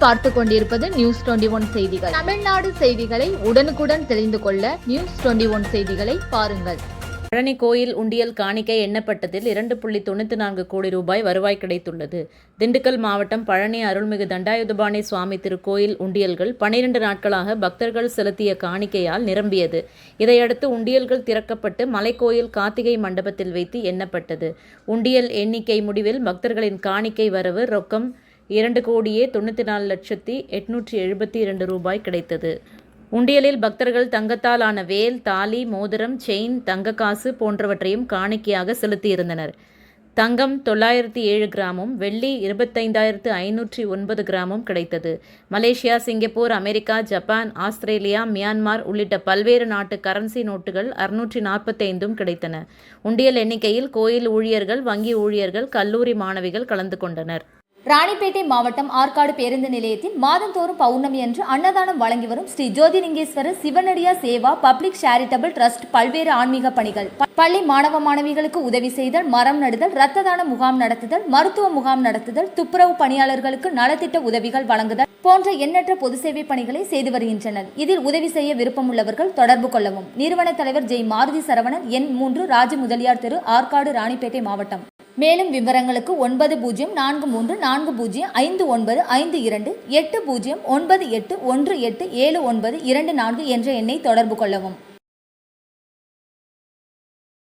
நீங்கள் பார்த்து கொண்டிருப்பது News21 செய்திகள். தமிழ்நாடு செய்திகளை உடனுக்குடன் தெரிந்து கொள்ள News21 செய்திகளை பாருங்கள். பழனி கோயில் உண்டியல் காணிக்கை எண்ணப்பட்டதில் 2.94 கோடி ரூபாய் வருவாய் கிடைத்துள்ளது. திண்டுக்கல் மாவட்டம் பழனி அருள்மிகு தண்டாயுதபாணி சுவாமி திருக்கோயில் உண்டியல்கள் 12 நாட்களாக பக்தர்கள் செலுத்திய காணிக்கையால் நிரம்பியது. இதையடுத்து உண்டியல்கள் திறக்கப்பட்டு மலைக்கோயில் கார்த்திகை மண்டபத்தில் வைத்து எண்ணப்பட்டது. உண்டியல் எண்ணிக்கை முடிவில் பக்தர்களின் காணிக்கை வரவு ரொக்கம் 2,94,872 ரூபாய் கிடைத்தது. உண்டியலில் பக்தர்கள் தங்கத்தால் ஆன வேல், தாலி, மோதிரம், செயின், தங்கக்காசு போன்றவற்றையும் காணிக்கையாக செலுத்தியிருந்தனர். தங்கம் 907 கிராமும், வெள்ளி 25,509 கிராமும் கிடைத்தது. Malaysia, Singapore, America, Japan, Australia, Myanmar உள்ளிட்ட பல்வேறு நாட்டு கரன்சி நோட்டுகள் 645 கிடைத்தன. உண்டியல் எண்ணிக்கையில் கோயில் ஊழியர்கள், வங்கி ஊழியர்கள், கல்லூரி மாணவிகள் கலந்து கொண்டனர். ராணிப்பேட்டை மாவட்டம் ஆற்காடு பேருந்து நிலையத்தில் மாதந்தோறும் பௌர்ணமி அன்று அன்னதானம் வழங்கி வரும் Sri Jothilingeswarar சிவனடியா Seva public charitable trust பல்வேறு ஆன்மீக பணிகள், பள்ளி மாணவ மாணவிகளுக்கு உதவி செய்தல், மரம் நடுதல், இரத்த தான முகாம் நடத்துதல், மருத்துவ முகாம் நடத்துதல், துப்புரவு பணியாளர்களுக்கு நலத்திட்ட உதவிகள் வழங்குதல் போன்ற எண்ணற்ற பொது சேவை பணிகளை செய்து வருகின்றனர். இதில் உதவி செய்ய விருப்பமுள்ளவர்கள் தொடர்பு கொள்ளவும். நிறுவன தலைவர் ஜெய் மாருதி சரவணன், எண் 3, ராஜ முதலியார் தெரு, ஆற்காடு, ராணிப்பேட்டை மாவட்டம். மேலும் விவரங்களுக்கு 9040405952 8098187929 என்ற எண்ணை தொடர்பு கொள்ளவும்.